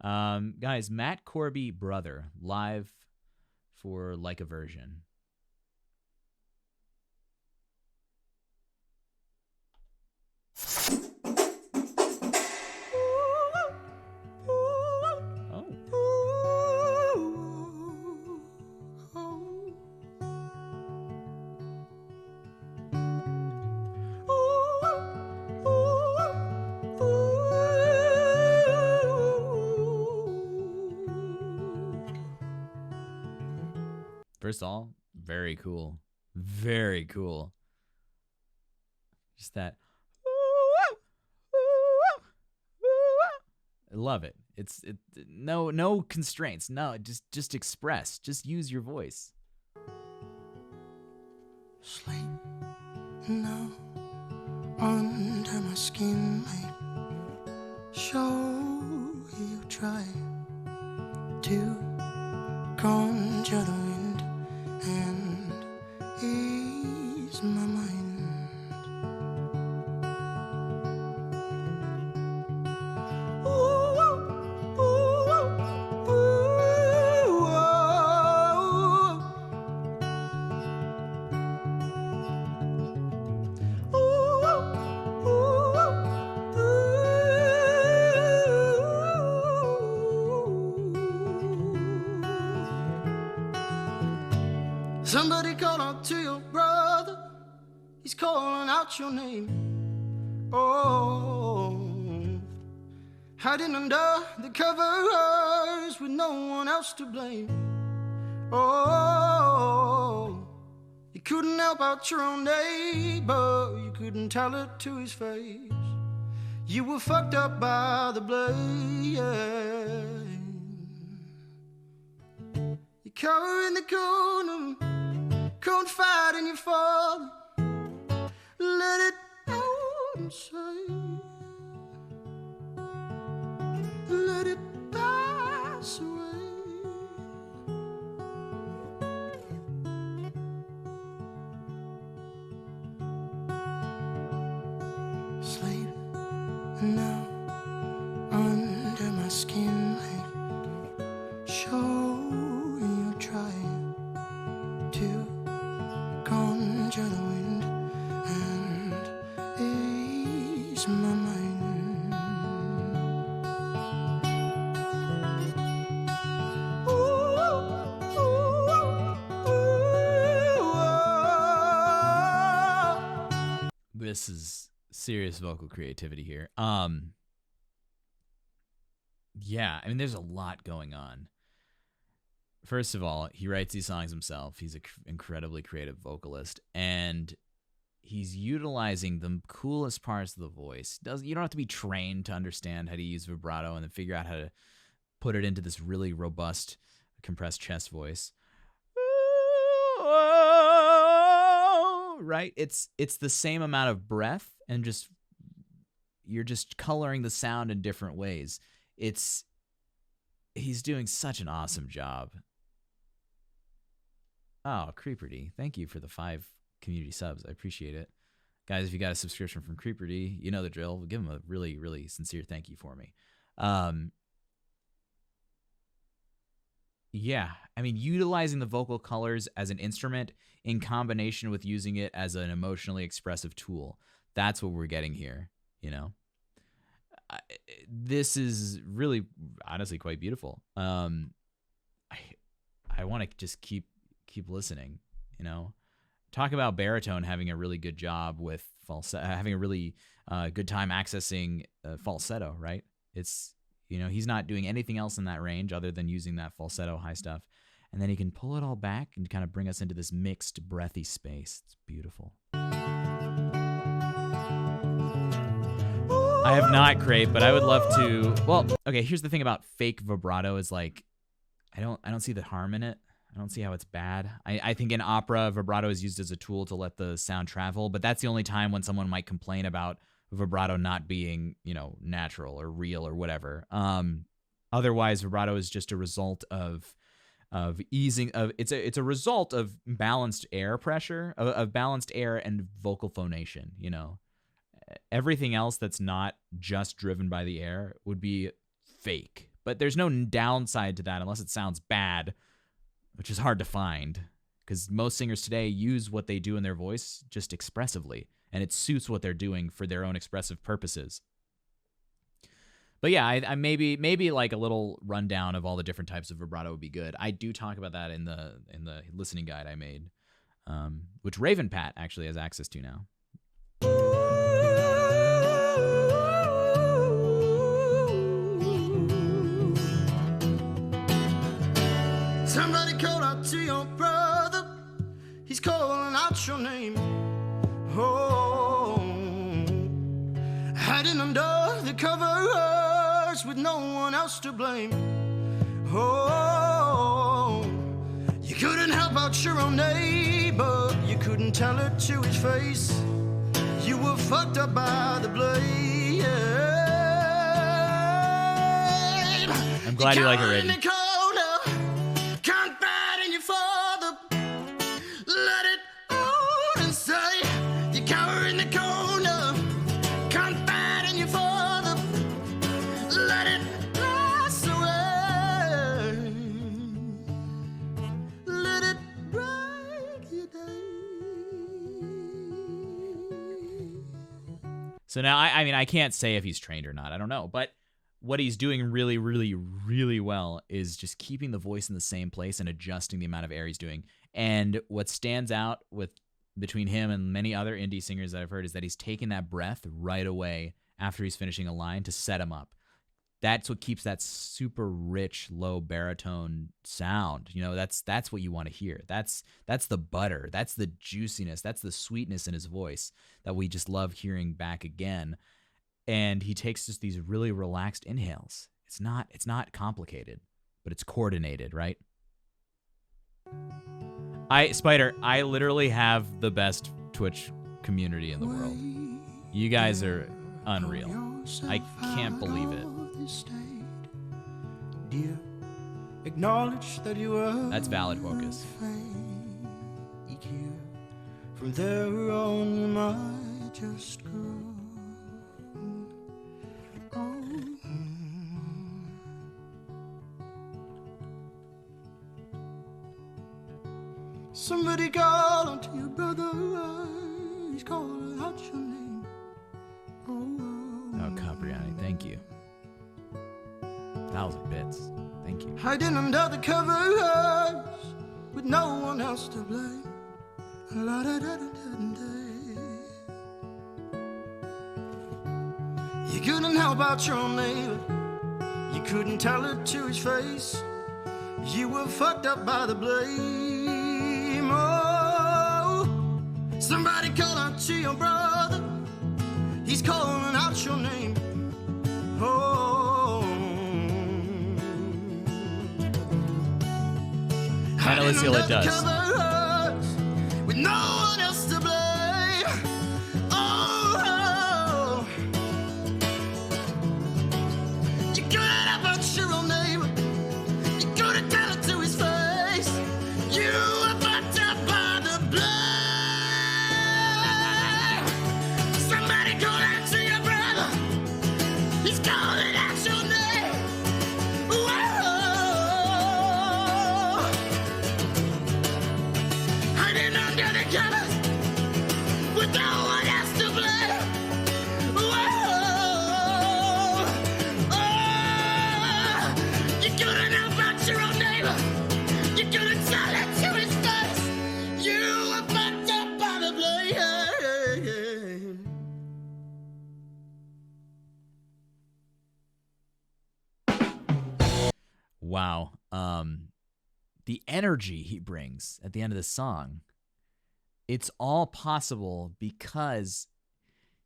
Guys, Matt Corby Brother live for Like a Virgin. First of all, very cool. Very cool. Just that. I love it. It's no constraints. No, just express. Just use your voice. Sleep now under my skin, mate. Show you try to conjure the wind and ease my mind. Somebody call out to your brother. He's calling out your name. Oh, hiding under the covers with no one else to blame. Oh, you couldn't help out your own neighbor. You couldn't tell it to his face. You were fucked up by the blame. You cower in the corner, confide in your father. Let it out and say, let it pass away. Sleep now under my skin, like show you try to conjure the wind and ease my mind. This is serious vocal creativity here. Yeah, I mean, there's a lot going on. First of all, he writes these songs himself. He's an incredibly creative vocalist, and he's utilizing the coolest parts of the voice. You don't have to be trained to understand how to use vibrato and then figure out how to put it into this really robust, compressed chest voice. Right? It's the same amount of breath, and just you're just coloring the sound in different ways. He's doing such an awesome job. Oh, Creeper-D, thank you for the 5 community subs. I appreciate it. Guys, if you got a subscription from Creeper-D, you know the drill. Give him a really, really sincere thank you for me. Yeah, I mean, utilizing the vocal colors as an instrument in combination with using it as an emotionally expressive tool. That's what we're getting here, you know? This is really, honestly, quite beautiful. I want to just keep listening, you know? Talk about baritone having a really good job with falsetto, having a really good time accessing falsetto, right? It's, you know, he's not doing anything else in that range other than using that falsetto high stuff. And then he can pull it all back and kind of bring us into this mixed, breathy space. It's beautiful. I have not, Crepe, but I would love to. Well, okay, here's the thing about fake vibrato is like, I don't see the harm in it. I don't see how it's bad. I think in opera, vibrato is used as a tool to let the sound travel, but that's the only time when someone might complain about vibrato not being, you know, natural or real or whatever. Otherwise, vibrato is just a result of easing of it's a result of balanced air pressure, of balanced air and vocal phonation, you know. Everything else that's not just driven by the air would be fake, But there's no downside to that unless it sounds bad, which is hard to find because most singers today use what they do in their voice just expressively, and it suits what they're doing for their own expressive purposes. But yeah, I maybe like a little rundown of all the different types of vibrato would be good. I do talk about that in the listening guide I made, which Raven Pat actually has access to now. Somebody call out to your brother. He's calling out your name. Oh, hiding under the covers with no one else to blame. Oh, you couldn't help out your own neighbor. You couldn't tell it to his face. You were fucked up by the blade. I'm glad you like it, Raven. So now, I mean, I can't say if he's trained or not. I don't know. But what he's doing really, really, really well is just keeping the voice in the same place and adjusting the amount of air he's doing. And what stands out between him and many other indie singers that I've heard is that he's taking that breath right away after he's finishing a line to set him up. That's what keeps that super rich, low baritone sound. You know, that's what you want to hear. That's the butter. That's the juiciness. That's the sweetness in his voice that we just love hearing back again. And he takes just these really relaxed inhales. It's not complicated, but it's coordinated, right? Spider, I literally have the best Twitch community in the world. You guys are unreal. I can't believe it. Dear, acknowledge that you are. That's valid, Focus. From there on you might just grow. Somebody call unto your brother. He's calling out your name. Oh, Capriani, thank you. 1,000 bits. Thank you. Hiding under the covers with no one else to blame. You couldn't help out your own neighbor. You couldn't tell it to his face. You were fucked up by the blame. Oh, somebody call out to your brother. He's calling out your name. Oh, kind of Lucille, it does. With no one else to blame. Oh, you couldn't help out your own neighbor. You couldn't tell it to his face. You were fucked up by the blood. Somebody call out to your brother. He's calling out your name. Whoa. Hiding under the covers with no one else to blame. Whoa. Oh, you couldn't help out your own neighbor. You couldn't tell it to his face. You were fucked up by the blame. Wow. The energy he brings at the end of the song, it's all possible because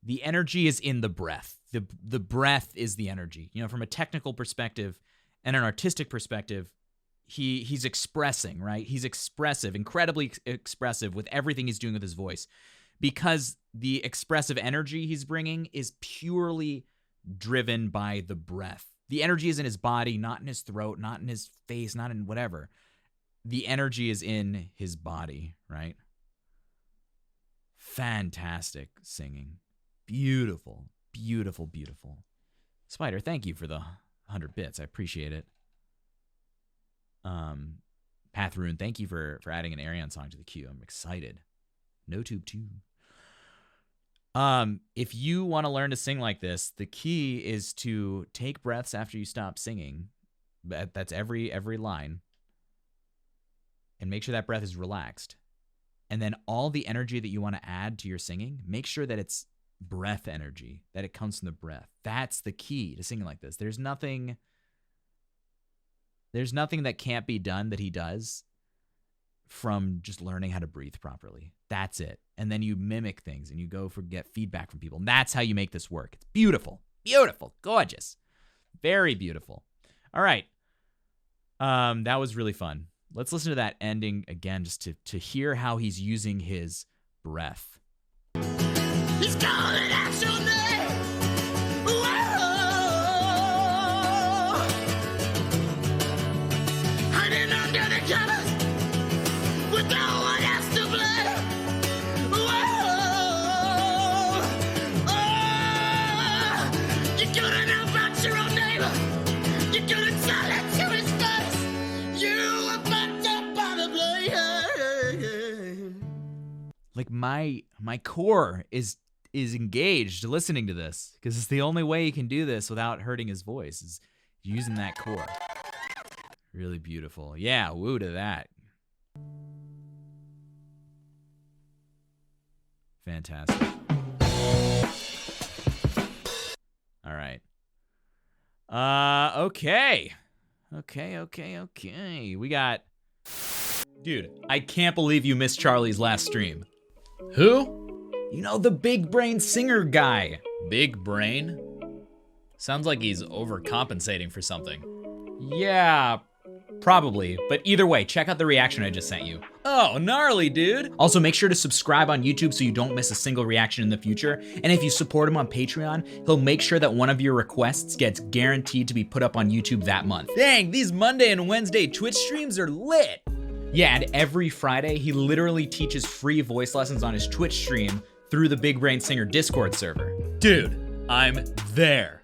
the energy is in the breath. The breath is the energy. You know, from a technical perspective and an artistic perspective, he's expressing, right? He's expressive, incredibly expressive with everything he's doing with his voice, because the expressive energy he's bringing is purely driven by the breath. The energy is in his body, not in his throat, not in his face, not in whatever. The energy is in his body, right? Fantastic singing. Beautiful, beautiful, beautiful. Spider, thank you for the 100 bits. I appreciate it. Pathrune, thank you for adding an Arion song to the queue. I'm excited. No tube 2. If you want to learn to sing like this, the key is to take breaths after you stop singing. That's every line. And make sure that breath is relaxed. And then all the energy that you want to add to your singing, make sure that it's breath energy, that it comes from the breath. That's the key to singing like this. There's nothing that can't be done that he does from just learning how to breathe properly. That's it. And then you mimic things and you go get feedback from people. And that's how you make this work. It's beautiful. Beautiful. Gorgeous. Very beautiful. All right. That was really fun. Let's listen to that ending again just to hear how he's using his breath. He's calling out your name. Whoa. Hiding under the covers with no one else to blame. Whoa. Oh. You couldn't help out your own neighbor. You couldn't tell it to his face. You were backed up by the blame. Like my core is engaged listening to this because it's the only way he can do this without hurting his voice is using that core. Really beautiful. Yeah, woo to that. Fantastic. All right. Okay. We got... Dude, I can't believe you missed Charlie's last stream. Who? You know, the big brain singer guy. Big brain? Sounds like he's overcompensating for something. Yeah, probably. But either way, check out the reaction I just sent you. Oh, gnarly, dude. Also, make sure to subscribe on YouTube so you don't miss a single reaction in the future. And if you support him on Patreon, he'll make sure that one of your requests gets guaranteed to be put up on YouTube that month. Dang, these Monday and Wednesday Twitch streams are lit. Yeah, and every Friday, he literally teaches free voice lessons on his Twitch stream through the Big Brain Singer Discord server. Dude, I'm there.